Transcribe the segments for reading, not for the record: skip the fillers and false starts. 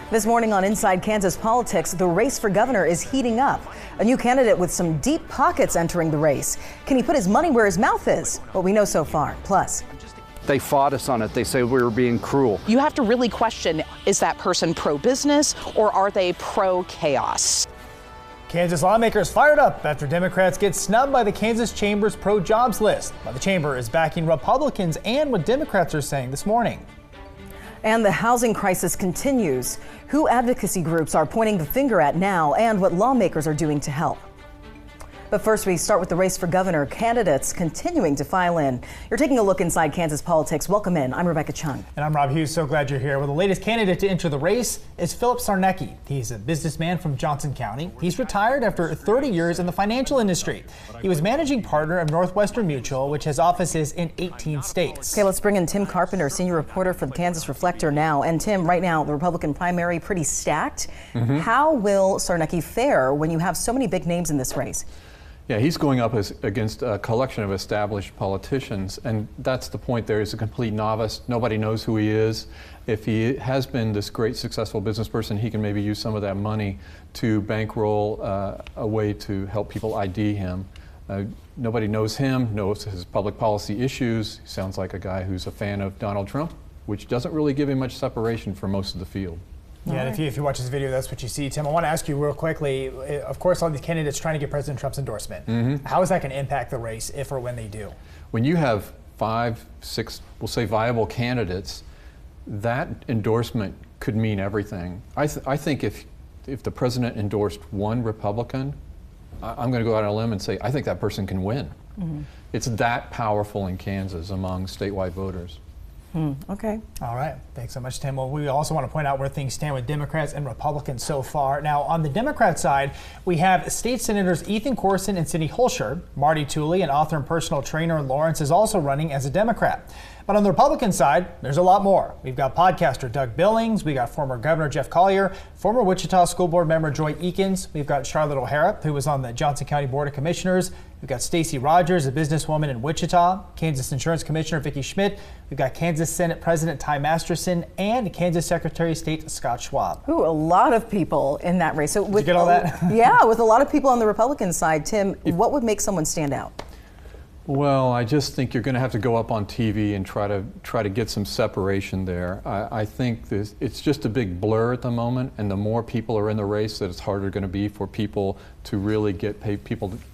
This morning on Inside Kansas Politics, the race for governor is heating up. A new candidate with some deep pockets entering the race. Can he put his money where his mouth is? What we know so far. Plus, they fought us on it. They say we were being cruel. You have to really question, is that person pro-business or are they pro-chaos? Kansas lawmakers fired up after Democrats get snubbed by the Kansas Chamber's pro-jobs list. But the chamber is backing Republicans and what Democrats are saying this morning. And the housing crisis continues. Who advocacy groups are pointing the finger at now and what lawmakers are doing to help. But first, we start with the race for governor. Candidates continuing to file in. You're taking a look inside Kansas politics. Welcome in. I'm Rebecca Chung. And I'm Rob Hughes. So glad you're here. Well, the latest candidate to enter the race is Philip Sarnecki. He's a businessman from Johnson County. He's retired after 30 years in the financial industry. He was managing partner of Northwestern Mutual, which has offices in 18 states. Okay, let's bring in Tim Carpenter, senior reporter for the Kansas Reflector now. And Tim, right now, the Republican primary pretty stacked. How will Sarnecki fare when you have so many big names in this race? Yeah, he's going up against a collection of established politicians, and that's the point there. He's a complete novice. Nobody knows who he is. If he has been this great successful business person, he can maybe use some of that money to bankroll a way to help people ID him. Nobody knows him, knows his public policy issues. He sounds like a guy who's a fan of Donald Trump, which doesn't really give him much separation from most of the field. Yeah, and if you watch this video, that's what you see. Tim, I want to ask you real quickly, of course, all these candidates trying to get President Trump's endorsement. How is that going to impact the race if or when they do? When you have 5, 6, we'll say viable candidates, that endorsement could mean everything. I think if the president endorsed one Republican, I'm going to go out on a limb and say I think that person can win. It's that powerful in Kansas among statewide voters. Okay. All right. Thanks so much, Tim. Well, we also want to point out where things stand with Democrats and Republicans so far. Now, on the Democrat side, we have State Senators Ethan Corson and Cindy Holscher. Marty Tooley, an author and personal trainer in Lawrence, is also running as a Democrat. But on the Republican side, there's a lot more. We've got podcaster Doug Billings. We got former Governor Jeff Collier, former Wichita School Board member Joy Eakins. We've got Charlotte O'Hara, who was on the Johnson County Board of Commissioners. We've got Stacey Rogers, a businesswoman in Wichita, Kansas Insurance Commissioner Vicki Schmidt. We've got Kansas Senate President Ty Masterson and Kansas Secretary of State Scott Schwab. Ooh, a lot of people in that race. So Did you get all that? Yeah, with a lot of people on the Republican side. Tim, what would make someone stand out? Well, I just think you're going to have to go up on TV and try to get some separation there. I think it's just a big blur at the moment, and the more people are in the race, that it's harder going to be for people to really get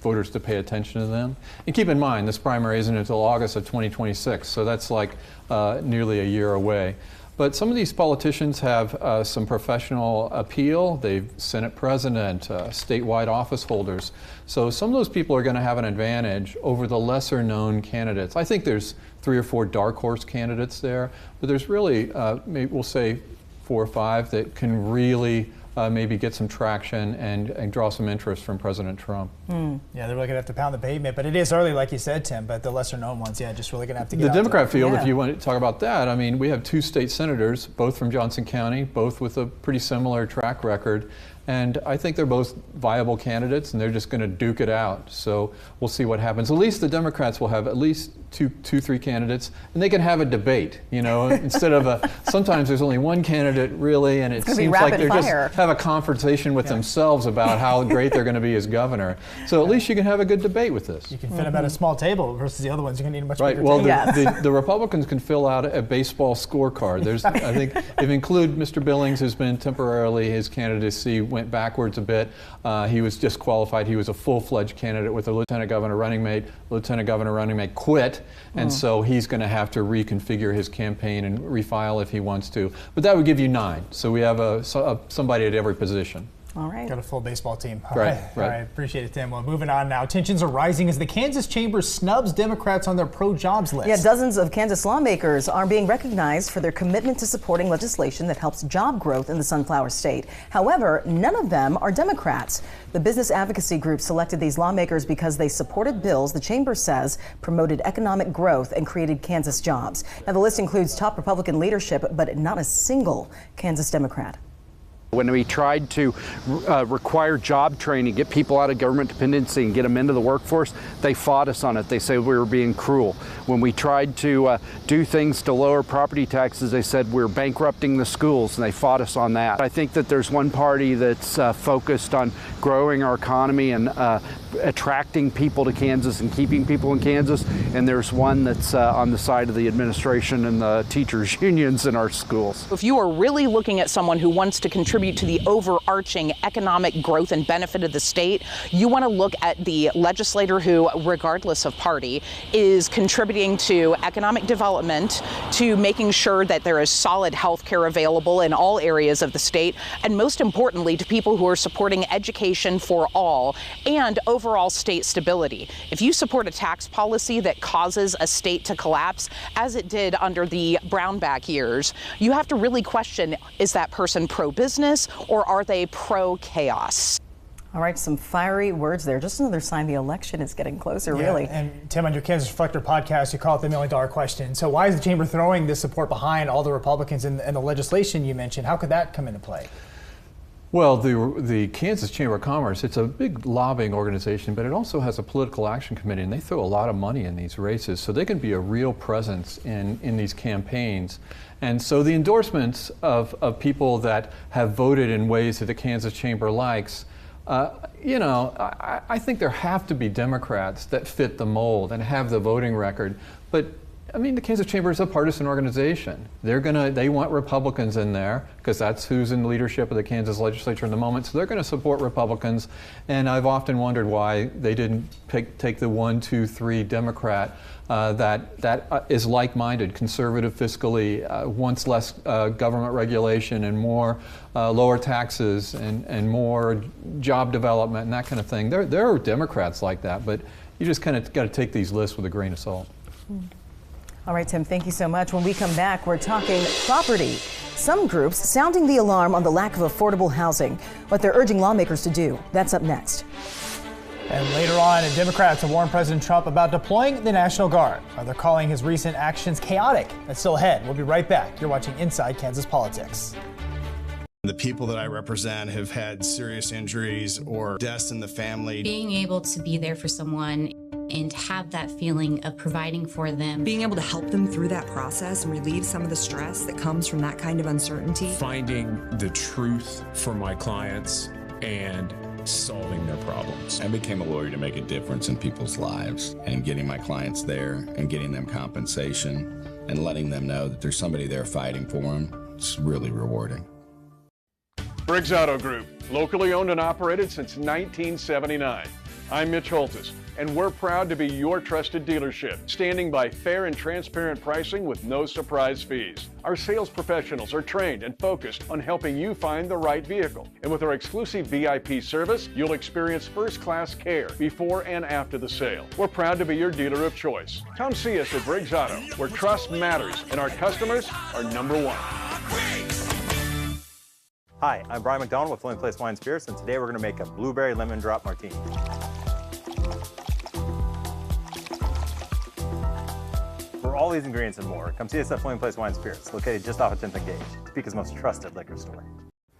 voters to pay attention to them. And keep in mind, this primary isn't until August of 2026, so that's like nearly a year away. But some of these politicians have some professional appeal. They've Senate president, statewide office holders. So some of those people are going to have an advantage over the lesser known candidates. I think there's 3 or 4 dark horse candidates there, but there's really, maybe we'll say 4 or 5 that can really maybe get some traction and draw some interest from President Trump. Yeah, they're really going to have to pound the pavement, but it is early, like you said, Tim, but the lesser known ones, yeah, just really going to have to get the out Democrat there. field, if you want to talk about that, I mean, we have 2 state senators, both from Johnson County, both with a pretty similar track record. And I think they're both viable candidates, and they're just going to duke it out. So we'll see what happens. At least the Democrats will have at least 2, 3 candidates, and they can have a debate. You know, instead of sometimes there's only one candidate really, and it seems like they're just have a confrontation with themselves about how great they're going to be as governor. So at least you can have a good debate with this. You can fit them at a small table versus the other ones. You're going to need a much bigger table. Well, the Republicans can fill out a baseball scorecard. There's, I think, if you include Mr. Billings, who's been temporarily his candidacy went backwards a bit. He was disqualified. He was a full-fledged candidate with a lieutenant governor running mate. Lieutenant governor running mate quit, and so he's going to have to reconfigure his campaign and refile if he wants to. But that would give you 9. So we have somebody at every position. All right. Got a full baseball team. All right. All right. Appreciate it, Tim. Well, moving on now. Tensions are rising as the Kansas Chamber snubs Democrats on their pro-jobs list. Yeah, dozens of Kansas lawmakers are being recognized for their commitment to supporting legislation that helps job growth in the Sunflower State. However, none of them are Democrats. The business advocacy group selected these lawmakers because they supported bills the chamber says promoted economic growth and created Kansas jobs. Now, the list includes top Republican leadership, but not a single Kansas Democrat. When we tried to require job training, get people out of government dependency and get them into the workforce, they fought us on it. They said we were being cruel. When we tried to do things to lower property taxes, they said we're bankrupting the schools, and they fought us on that. I think that there's one party that's focused on growing our economy and attracting people to Kansas and keeping people in Kansas, and there's one that's on the side of the administration and the teachers unions in our schools. If you are really looking at someone who wants to contribute to the overarching economic growth and benefit of the state, you want to look at the legislator who, regardless of party, is contributing to economic development, to making sure that there is solid health care available in all areas of the state, and most importantly, to people who are supporting education for all and overall state stability. If you support a tax policy that causes a state to collapse, as it did under the Brownback years, you have to really question, is that person pro-business or are they pro-chaos? All right, some fiery words there. Just another sign the election is getting closer, really. And Tim, on your Kansas Reflector podcast, you call it the $1 million question. So why is the chamber throwing this support behind all the Republicans and the legislation you mentioned? How could that come into play? Well, the Kansas Chamber of Commerce, it's a big lobbying organization, but it also has a political action committee, and they throw a lot of money in these races, so they can be a real presence in these campaigns. And so the endorsements of people that have voted in ways that the Kansas Chamber likes, I think there have to be Democrats that fit the mold and have the voting record. But I mean, the Kansas Chamber is a partisan organization. They want Republicans in there because that's who's in leadership of the Kansas legislature in the moment. So they're going to support Republicans. And I've often wondered why they didn't take the 1, 2, 3 Democrat that is like-minded, conservative fiscally, wants less government regulation and more lower taxes and more job development and that kind of thing. There are Democrats like that, but you just kind of got to take these lists with a grain of salt. All right, Tim, thank you so much. When we come back, we're talking property. Some groups sounding the alarm on the lack of affordable housing, what they're urging lawmakers to do. That's up next. And later on, Democrats warn President Trump about deploying the National Guard. They're calling his recent actions chaotic. That's still ahead. We'll be right back. You're watching Inside Kansas Politics. The people that I represent have had serious injuries or deaths in the family. Being able to be there for someone and have that feeling of providing for them. Being able to help them through that process and relieve some of the stress that comes from that kind of uncertainty. Finding the truth for my clients and solving their problems. I became a lawyer to make a difference in people's lives and getting my clients there and getting them compensation and letting them know that there's somebody there fighting for them. It's really rewarding. Briggs Auto Group, locally owned and operated since 1979. I'm Mitch Holtis, and we're proud to be your trusted dealership, standing by fair and transparent pricing with no surprise fees. Our sales professionals are trained and focused on helping you find the right vehicle. And with our exclusive VIP service, you'll experience first-class care before and after the sale. We're proud to be your dealer of choice. Come see us at Briggs Auto, where trust matters and our customers are number one. Hi, I'm Brian McDonald with Fleming Place Wine and Spirits, and today we're going to make a blueberry lemon drop martini. For all these ingredients and more, come see us at Fleming Place Wine and Spirits, located just off of 10th and Gage, Topeka's most trusted liquor store.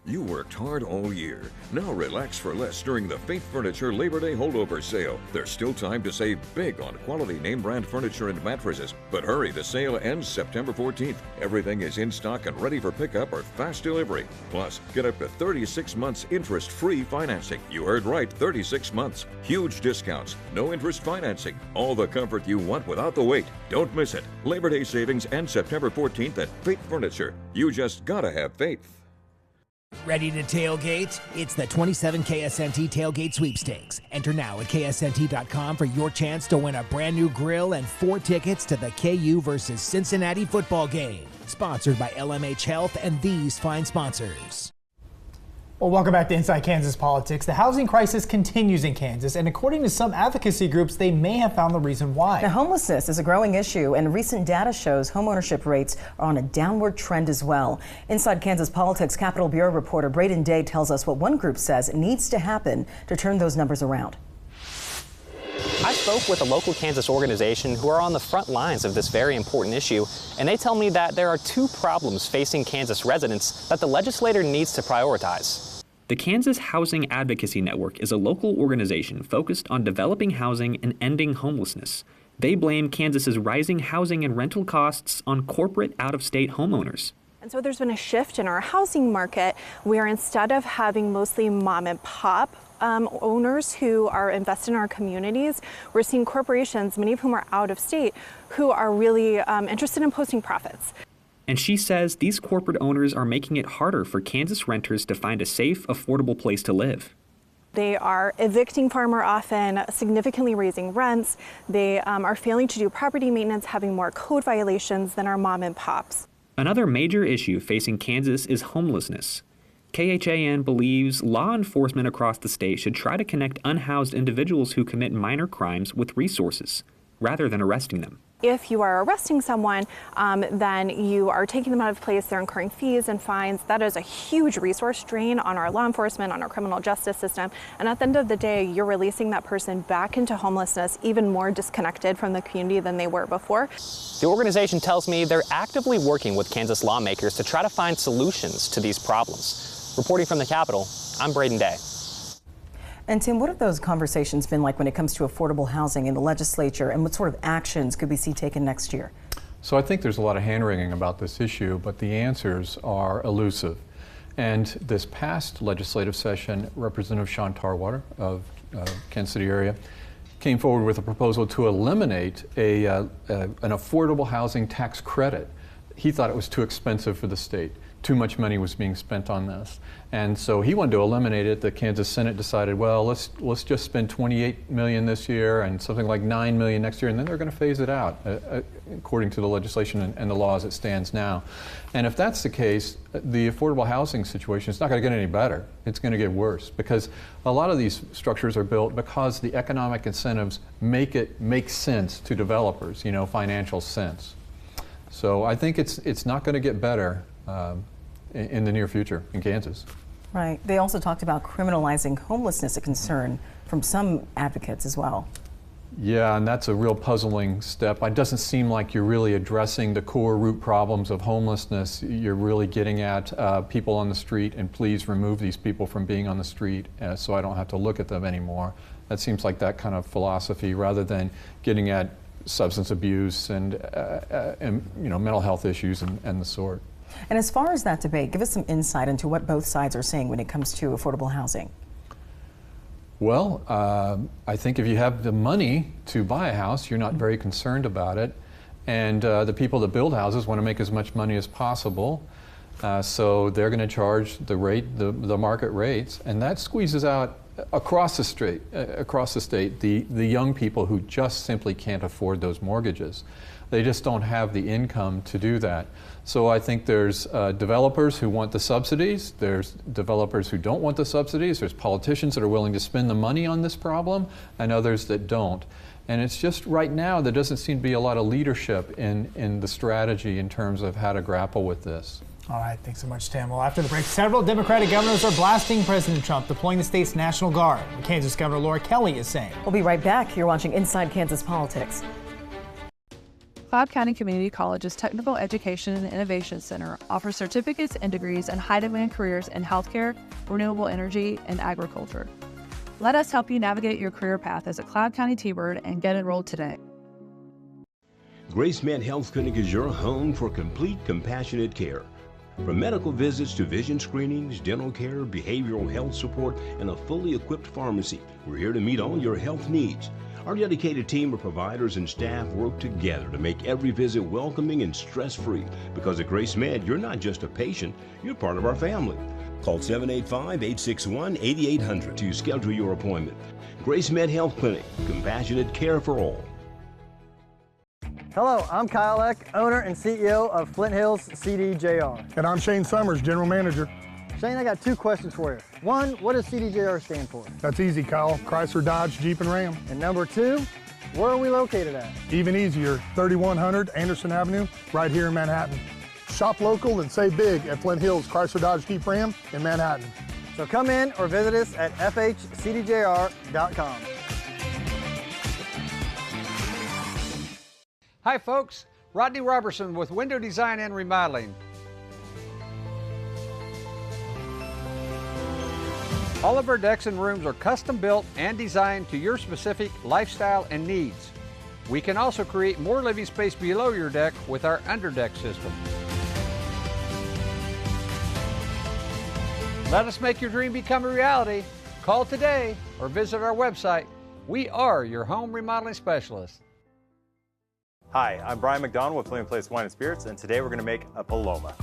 You worked hard all year. Now relax for less during the Faith Furniture Labor Day holdover sale. There's still time to save big on quality name brand furniture and mattresses. But hurry, the sale ends September 14th. Everything is in stock and ready for pickup or fast delivery. Plus, get up to 36 months interest-free financing. You heard right, 36 months. Huge discounts, no interest financing. All the comfort you want without the wait. Don't miss it. Labor Day savings ends September 14th at Faith Furniture. You just gotta have faith. Ready to tailgate? It's the 27 KSNT Tailgate Sweepstakes. Enter now at ksnt.com for your chance to win a brand new grill and 4 tickets to the KU versus Cincinnati football game. Sponsored by LMH Health and these fine sponsors. Well, welcome back to Inside Kansas Politics. The housing crisis continues in Kansas, and according to some advocacy groups, they may have found the reason why. Now, homelessness is a growing issue, and recent data shows homeownership rates are on a downward trend as well. Inside Kansas Politics Capitol Bureau reporter Braden Day tells us what one group says needs to happen to turn those numbers around. I spoke with a local Kansas organization who are on the front lines of this very important issue, and they tell me that there are two problems facing Kansas residents that the legislator needs to prioritize. The Kansas Housing Advocacy Network is a local organization focused on developing housing and ending homelessness. They blame Kansas's rising housing and rental costs on corporate out-of-state homeowners. And so there's been a shift in our housing market where instead of having mostly mom and pop owners who are invested in our communities, we're seeing corporations, many of whom are out of state, who are really interested in posting profits. And she says these corporate owners are making it harder for Kansas renters to find a safe, affordable place to live. They are evicting far more often, significantly raising rents. They are failing to do property maintenance, having more code violations than our mom and pops. Another major issue facing Kansas is homelessness. KHAN believes law enforcement across the state should try to connect unhoused individuals who commit minor crimes with resources, rather than arresting them. If you are arresting someone, then you are taking them out of place, they're incurring fees and fines. That is a huge resource drain on our law enforcement, on our criminal justice system. And at the end of the day, you're releasing that person back into homelessness, even more disconnected from the community than they were before. The organization tells me they're actively working with Kansas lawmakers to try to find solutions to these problems. Reporting from the Capitol, I'm Braden Day. And Tim, what have those conversations been like when it comes to affordable housing in the legislature, and what sort of actions could we see taken next year? So I think there's a lot of hand-wringing about this issue, but the answers are elusive. And this past legislative session, Representative Sean Tarwater of Kansas City area came forward with a proposal to eliminate an affordable housing tax credit. He thought it was too expensive for the state. Too much money was being spent on this. And so he wanted to eliminate it. The Kansas Senate decided, well, let's just spend $28 million this year and something like $9 million next year, and then they're going to phase it out according to the legislation and the law as it stands now. And if that's the case, the affordable housing situation is not going to get any better. It's going to get worse, because a lot of these structures are built because the economic incentives make sense to developers, financial sense. So I think it's not going to get better in the near future in Kansas. Right. They also talked about criminalizing homelessness, a concern from some advocates as well. Yeah, and that's a real puzzling step. It doesn't seem like you're really addressing the core root problems of homelessness. You're really getting at people on the street, and please remove these people from being on the street so I don't have to look at them anymore. That seems like that kind of philosophy, rather than getting at substance abuse and mental health issues and the sort. And as far as that debate, give us some insight into what both sides are saying when it comes to affordable housing. Well, I think if you have the money to buy a house, you're not very concerned about it. And the people that build houses want to make as much money as possible. So they're going to charge the market rates, and that squeezes out across the state, the young people who just simply can't afford those mortgages. They just don't have the income to do that. So I think there's developers who want the subsidies, there's developers who don't want the subsidies, there's politicians that are willing to spend the money on this problem, and others that don't. And it's just right now there doesn't seem to be a lot of leadership in the strategy in terms of how to grapple with this. All right, thanks so much, Tim. Well, after the break, several Democratic governors are blasting President Trump, deploying the state's National Guard. Kansas Governor Laura Kelly is saying. We'll be right back. You're watching Inside Kansas Politics. Cloud County Community College's Technical Education and Innovation Center offers certificates and degrees in high-demand careers in healthcare, renewable energy, and agriculture. Let us help you navigate your career path as a Cloud County T-Bird and get enrolled today. Grace Med Health Clinic is your home for complete, compassionate care. From medical visits to vision screenings, dental care, behavioral health support, and a fully equipped pharmacy, we're here to meet all your health needs. Our dedicated team of providers and staff work together to make every visit welcoming and stress-free. Because at Grace Med, you're not just a patient, you're part of our family. Call 785-861-8800 to schedule your appointment. Grace Med Health Clinic, compassionate care for all. Hello, I'm Kyle Eck, owner and CEO of Flint Hills CDJR. And I'm Shane Summers, General Manager. Shane, I got two questions for you. One, what does CDJR stand for? That's easy, Kyle. Chrysler, Dodge, Jeep, and Ram. And number two, where are we located at? Even easier, 3100 Anderson Avenue, right here in Manhattan. Shop local and save big at Flint Hills Chrysler, Dodge, Jeep, Ram in Manhattan. So come in or visit us at fhcdjr.com. Hi folks, Rodney Robertson with Window Design and Remodeling. All of our decks and rooms are custom built and designed to your specific lifestyle and needs. We can also create more living space below your deck with our underdeck system. Let us make your dream become a reality. Call today or visit our website. We are your home remodeling specialist. Hi, I'm Brian McDonald with Flaming Place Wine and Spirits, and today we're going to make a Paloma.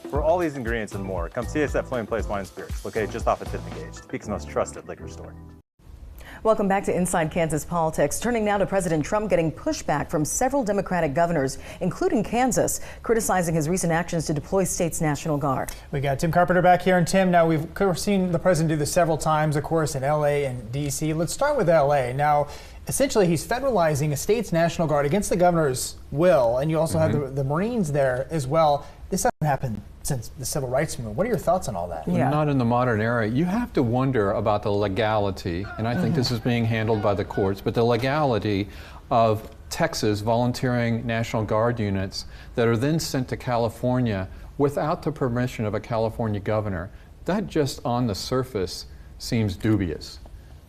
For all these ingredients and more, come see us at Flaming Place Wine and Spirits, located just off of 10th and Gage, Topeka's most trusted liquor store. Welcome back to Inside Kansas Politics. Turning now to President Trump getting pushback from several Democratic governors, including Kansas, criticizing his recent actions to deploy state's National Guard. We got Tim Carpenter back here. And Tim, now we've seen the president do this several times, of course, in L.A. and D.C. Let's start with L.A. Now, essentially, he's federalizing a state's National Guard against the governor's will, and you also have the Marines there as well. This hasn't happened since the Civil Rights Movement. What are your thoughts on all that? Not in the modern era. You have to wonder about the legality, and I think this is being handled by the courts, but the legality of Texas volunteering National Guard units that are then sent to California without the permission of a California governor. That just on the surface seems dubious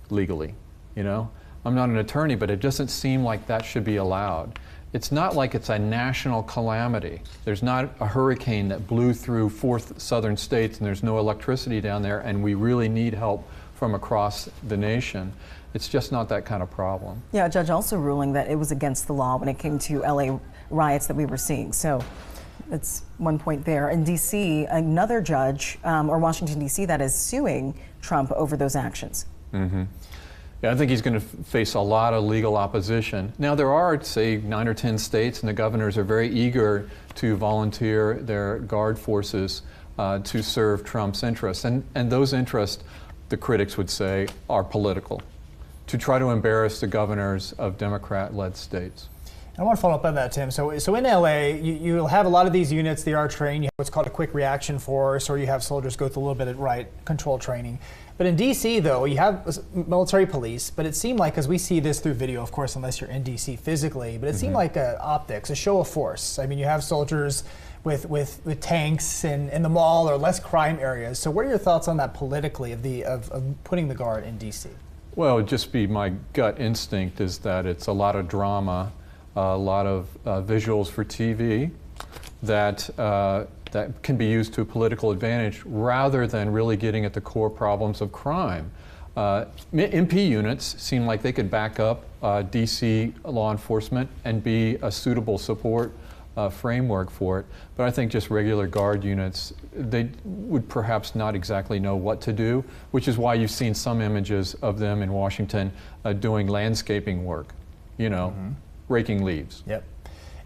legally, you know? I'm not an attorney, but it doesn't seem like that should be allowed. It's not like it's a national calamity. There's not a hurricane that blew through 4 southern states and there's no electricity down there and we really need help from across the nation. It's just not that kind of problem. Yeah, a judge also ruling that it was against the law when it came to LA riots that we were seeing. So that's one point there. In D.C., another judge, or Washington, D.C., that is suing Trump over those actions. Yeah, I think he's going to face a lot of legal opposition. Now, there are, say, 9 or 10 states, and the governors are very eager to volunteer their guard forces to serve Trump's interests. And those interests, the critics would say, are political, to try to embarrass the governors of Democrat-led states. I want to follow up on that, Tim. So in LA, you'll have a lot of these units, they are trained. You have what's called a quick reaction force, or you have soldiers go through a little bit of riot control training. But in D.C., though, you have military police, but it seemed like, as we see this through video, of course, unless you're in D.C. physically, but it seemed like optics, a show of force. I mean, you have soldiers with tanks in the mall or less crime areas. So what are your thoughts on that politically of putting the Guard in D.C.? Well, it'd just be my gut instinct is that it's a lot of drama, a lot of visuals for TV that that can be used to a political advantage rather than really getting at the core problems of crime. MP units seem like they could back up DC law enforcement and be a suitable support framework for it. But I think just regular Guard units, they would perhaps not exactly know what to do, which is why you've seen some images of them in Washington doing landscaping work, you know, raking leaves. Yep.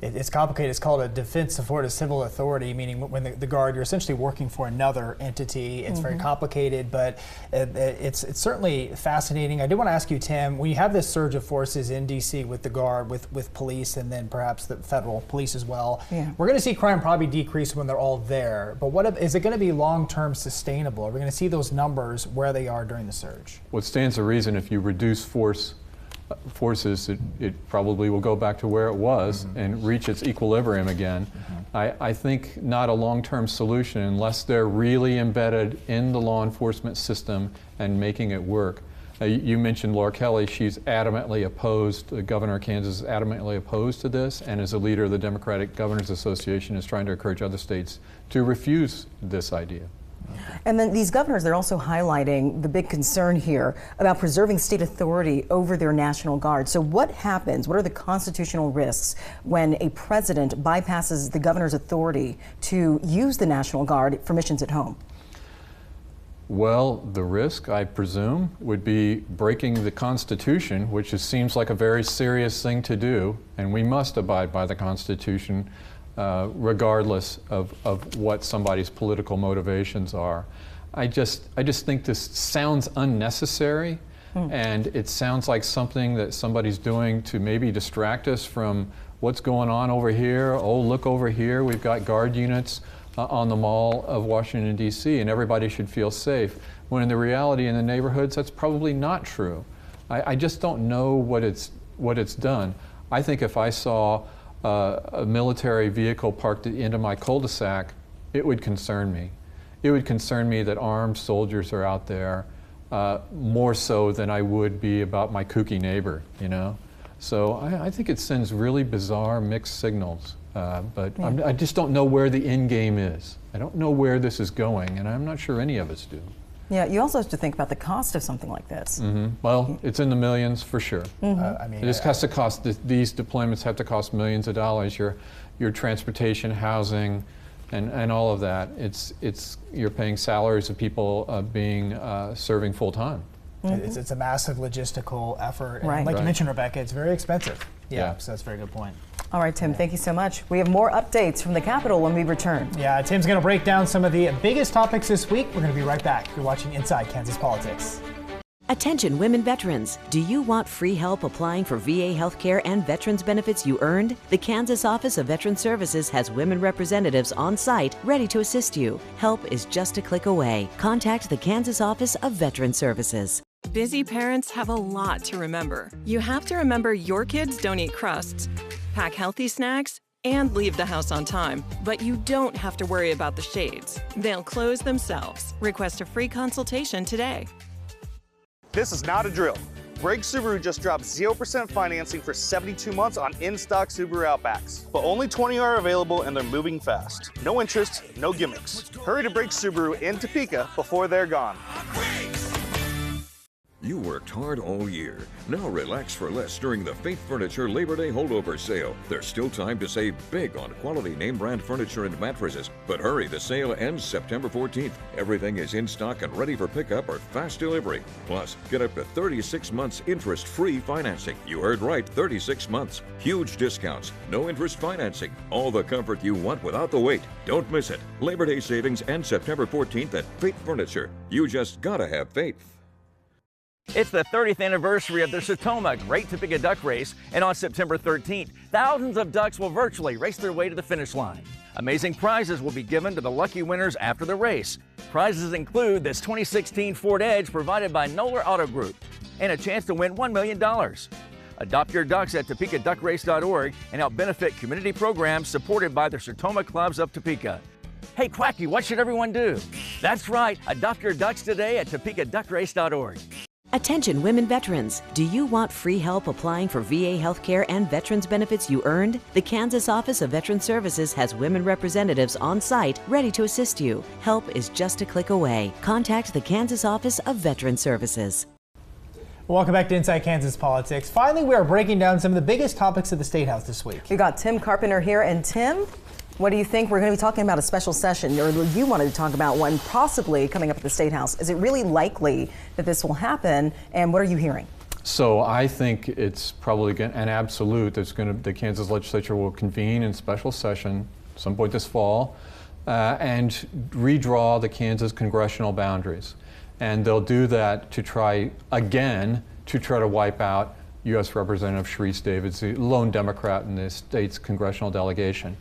It's complicated. It's called a defense support of civil authority, meaning when the Guard, you're essentially working for another entity. It's very complicated, but it's certainly fascinating. I did want to ask you, Tim, when you have this surge of forces in D.C. with the Guard, with police, and then perhaps the federal police as well, we're going to see crime probably decrease when they're all there. But is it going to be long-term sustainable? Are we going to see those numbers where they are during the surge? Well, it stands to reason if you reduce forces, it probably will go back to where it was and reach its equilibrium again. I think not a long-term solution unless they're really embedded in the law enforcement system and making it work. You mentioned Laura Kelly. She's adamantly opposed, the governor of Kansas is adamantly opposed to this, and as a leader of the Democratic Governors Association is trying to encourage other states to refuse this idea. And then these governors, they're also highlighting the big concern here about preserving state authority over their National Guard. So what happens? What are the constitutional risks when a president bypasses the governor's authority to use the National Guard for missions at home? Well, the risk, I presume, would be breaking the Constitution, which seems like a very serious thing to do, and we must abide by the Constitution regardless of what somebody's political motivations are. I just think this sounds unnecessary, and it sounds like something that somebody's doing to maybe distract us from what's going on over here. Oh, look over here, we've got Guard units on the Mall of Washington, D.C., and everybody should feel safe. When in the reality in the neighborhoods, that's probably not true. I just don't know what it's done. I think if I saw a military vehicle parked at the end of my cul-de-sac, it would concern me. It would concern me that armed soldiers are out there, more so than I would be about my kooky neighbor, you know? So I think it sends really bizarre mixed signals, but I just don't know where the end game is. I don't know where this is going, and I'm not sure any of us do. Yeah, you also have to think about the cost of something like this. Well, it's in the millions for sure. I mean, This has to cost, these deployments have to cost millions of dollars. Your transportation, housing, and all of that. You're paying salaries of people serving full time. It's a massive logistical effort. And Right. like you mentioned, Rebecca, it's very expensive. Yeah. So that's a very good point. All right, Tim, thank you so much. We have more updates from the Capitol when we return. Yeah, Tim's going to break down some of the biggest topics this week. We're going to be right back. You're watching Inside Kansas Politics. Attention women veterans. Do you want free help applying for VA healthcare and veterans benefits you earned? The Kansas Office of Veteran Services has women representatives on site ready to assist you. Help is just a click away. Contact the Kansas Office of Veteran Services. Busy parents have a lot to remember. You have to remember your kids don't eat crusts, pack healthy snacks, and leave the house on time. But you don't have to worry about the shades. They'll close themselves. Request a free consultation today. This is not a drill. Briggs Subaru just dropped 0% financing for 72 months on in-stock Subaru Outbacks. But only 20 are available and they're moving fast. No interest, no gimmicks. Hurry to Briggs Subaru in Topeka before they're gone. You worked hard all year. Now relax for less during the Faith Furniture Labor Day holdover sale. There's still time to save big on quality name brand furniture and mattresses. But hurry, the sale ends September 14th. Everything is in stock and ready for pickup or fast delivery. Plus, get up to 36 months interest-free financing. You heard right, 36 months. Huge discounts, no interest financing. All the comfort you want without the wait. Don't miss it. Labor Day savings ends September 14th at Faith Furniture. You just gotta have faith. It's the 30th anniversary of the Sertoma Great Topeka Duck Race, and on September 13th, thousands of ducks will virtually race their way to the finish line. Amazing prizes will be given to the lucky winners after the race. Prizes include this 2016 Ford Edge provided by Noller Auto Group, and a chance to win $1 million. Adopt your ducks at TopekaDuckRace.org and help benefit community programs supported by the Sertoma Clubs of Topeka. Hey, Quacky, what should everyone do? That's right, adopt your ducks today at TopekaDuckRace.org. Attention women veterans. Do you want free help applying for VA healthcare and veterans benefits you earned? The Kansas Office of Veteran Services has women representatives on site ready to assist you. Help is just a click away. Contact the Kansas Office of Veteran Services. Welcome back to Inside Kansas Politics. Finally, we are breaking down some of the biggest topics of the State House this week. We got Tim Carpenter here, and Tim, what do you think? We're going to be talking about a special session, or you wanted to talk about one possibly coming up at the State House. Is it really likely that this will happen, and what are you hearing? So I think it's probably an absolute that's the Kansas legislature will convene in special session some point this fall and redraw the Kansas congressional boundaries. And they'll do that to try to wipe out U.S. Representative Sharice Davids, the lone Democrat in the state's congressional delegation.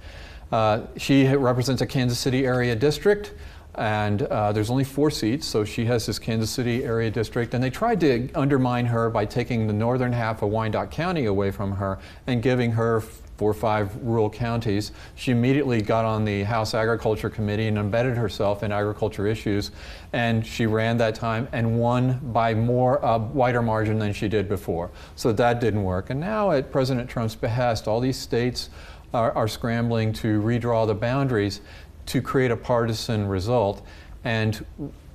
She represents a Kansas City area district, and there's only 4 seats, so she has this Kansas City area district, and they tried to undermine her by taking the northern half of Wyandotte County away from her and giving her 4 or 5 rural counties. She immediately got on the House Agriculture Committee and embedded herself in agriculture issues, and she ran that time and won by wider margin than she did before. So that didn't work, and now at President Trump's behest, all these states are scrambling to redraw the boundaries to create a partisan result. And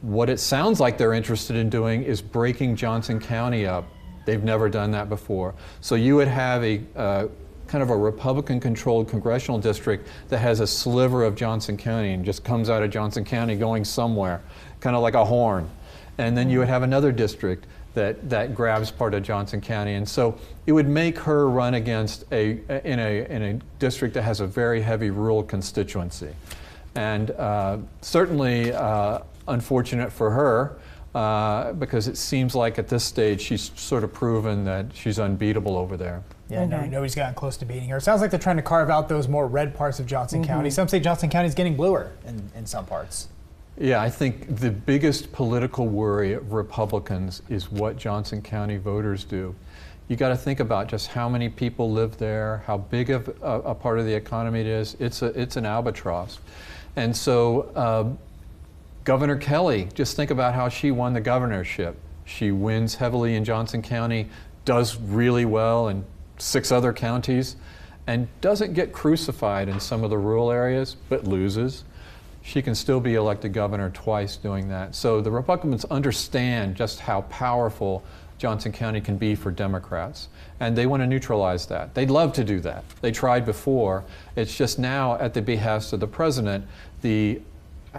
what it sounds like they're interested in doing is breaking Johnson County up. They've never done that before. So you would have a kind of a Republican-controlled congressional district that has a sliver of Johnson County and just comes out of Johnson County going somewhere, kind of like a horn. And then you would have another district that grabs part of Johnson County, and so it would make her run against in a district that has a very heavy rural constituency, and certainly unfortunate for her because it seems like at this stage she's sort of proven that she's unbeatable over there. Yeah, nobody's gotten close to beating her. It sounds like they're trying to carve out those more red parts of Johnson County. Some say Johnson County is getting bluer in some parts. Yeah, I think the biggest political worry of Republicans is what Johnson County voters do. You got to think about just how many people live there, how big of a part of the economy it is. It's an albatross. And so Governor Kelly, just think about how she won the governorship. She wins heavily in Johnson County, does really well in 6 other counties, and doesn't get crucified in some of the rural areas, but loses. She can still be elected governor twice doing that. So the Republicans understand just how powerful Johnson County can be for Democrats, and they want to neutralize that. They'd love to do that. They tried before. It's just now, at the behest of the president, the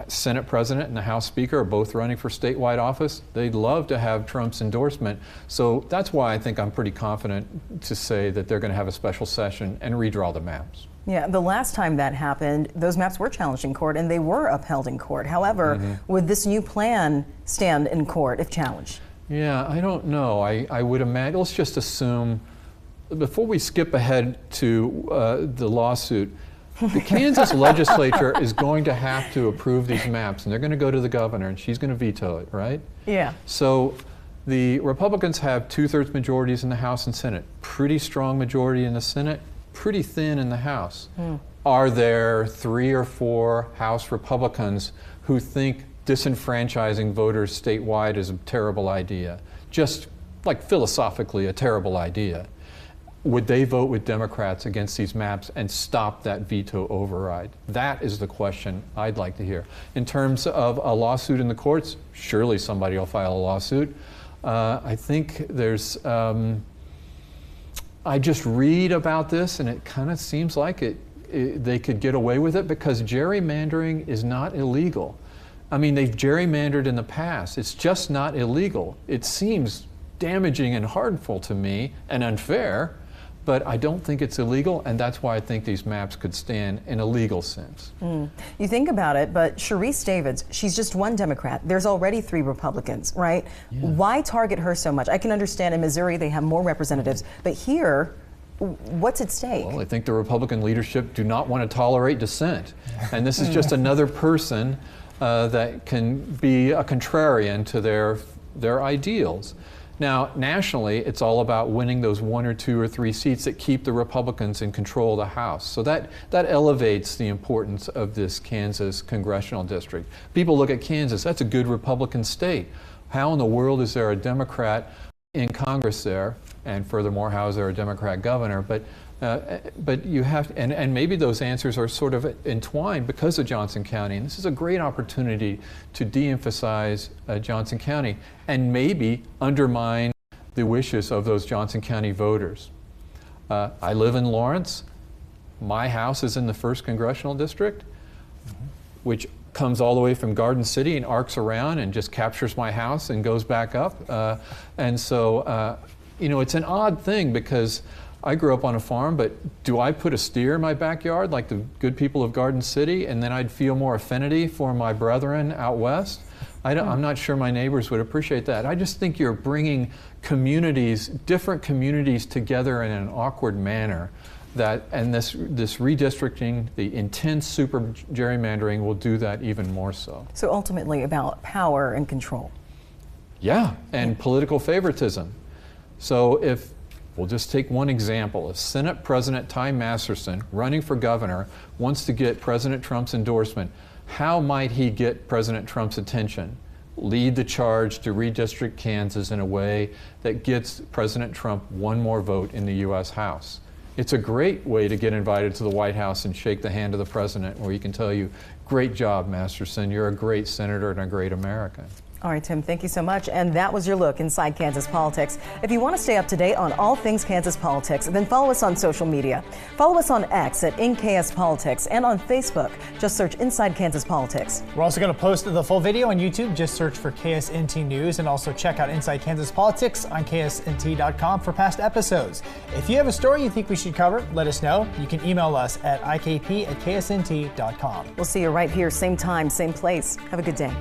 Senate president and the House Speaker are both running for statewide office. They'd love to have Trump's endorsement. So that's why I think I'm pretty confident to say that they're going to have a special session and redraw the maps. Yeah, the last time that happened, those maps were challenged in court and they were upheld in court. However, would this new plan stand in court if challenged? Yeah, I don't know. I would imagine, let's just assume, before we skip ahead to the lawsuit, the Kansas legislature is going to have to approve these maps, and they're going to go to the governor, and she's going to veto it, right? Yeah. So the Republicans have 2/3 majorities in the House and Senate. Pretty strong majority in the Senate, pretty thin in the House. Are there 3 or 4 House Republicans who think disenfranchising voters statewide is a terrible idea? Just like philosophically a terrible idea. Would they vote with Democrats against these maps and stop that veto override? That is the question I'd like to hear. In terms of a lawsuit in the courts, surely somebody will file a lawsuit. I think there's, I just read about this and it kind of seems like they could get away with it because gerrymandering is not illegal. I mean, they've gerrymandered in the past. It's just not illegal. It seems damaging and harmful to me and unfair, but I don't think it's illegal, and that's why I think these maps could stand in a legal sense. You think about it, but Sharice Davids, she's just one Democrat. There's already 3 Republicans, right? Yeah. Why target her so much? I can understand in Missouri they have more representatives, but here, what's at stake? Well, I think the Republican leadership do not want to tolerate dissent, and this is just another person that can be a contrarian to their ideals. Now, nationally, it's all about winning those 1 or 2 or 3 seats that keep the Republicans in control of the House. So that elevates the importance of this Kansas congressional district. People look at Kansas, that's a good Republican state. How in the world is there a Democrat in Congress there? And furthermore, how is there a Democrat governor? But you have, and maybe those answers are sort of entwined because of Johnson County. And this is a great opportunity to de-emphasize Johnson County and maybe undermine the wishes of those Johnson County voters. I live in Lawrence. My house is in the 1st Congressional District, which comes all the way from Garden City and arcs around and just captures my house and goes back up. And so, you know, it's an odd thing because I grew up on a farm, but do I put a steer in my backyard like the good people of Garden City and then I'd feel more affinity for my brethren out west? I'm not sure my neighbors would appreciate that. I just think you're bringing communities, different communities together in an awkward manner and this redistricting, the intense super gerrymandering will do that even more so. So ultimately about power and control. Yeah, and political favoritism. So if we'll just take one example. If Senate President Ty Masterson, running for governor, wants to get President Trump's endorsement, how might he get President Trump's attention? Lead the charge to redistrict Kansas in a way that gets President Trump 1 more vote in the U.S. House. It's a great way to get invited to the White House and shake the hand of the president, where he can tell you, great job, Masterson, you're a great senator and a great American. All right, Tim, thank you so much. And that was your look inside Kansas politics. If you want to stay up to date on all things Kansas politics, then follow us on social media. Follow us on X at InKSPolitics and on Facebook. Just search Inside Kansas Politics. We're also going to post the full video on YouTube. Just search for KSNT News and also check out Inside Kansas Politics on KSNT.com for past episodes. If you have a story you think we should cover, let us know. You can email us at ikp@ksnt.com. We'll see you right here, same time, same place. Have a good day.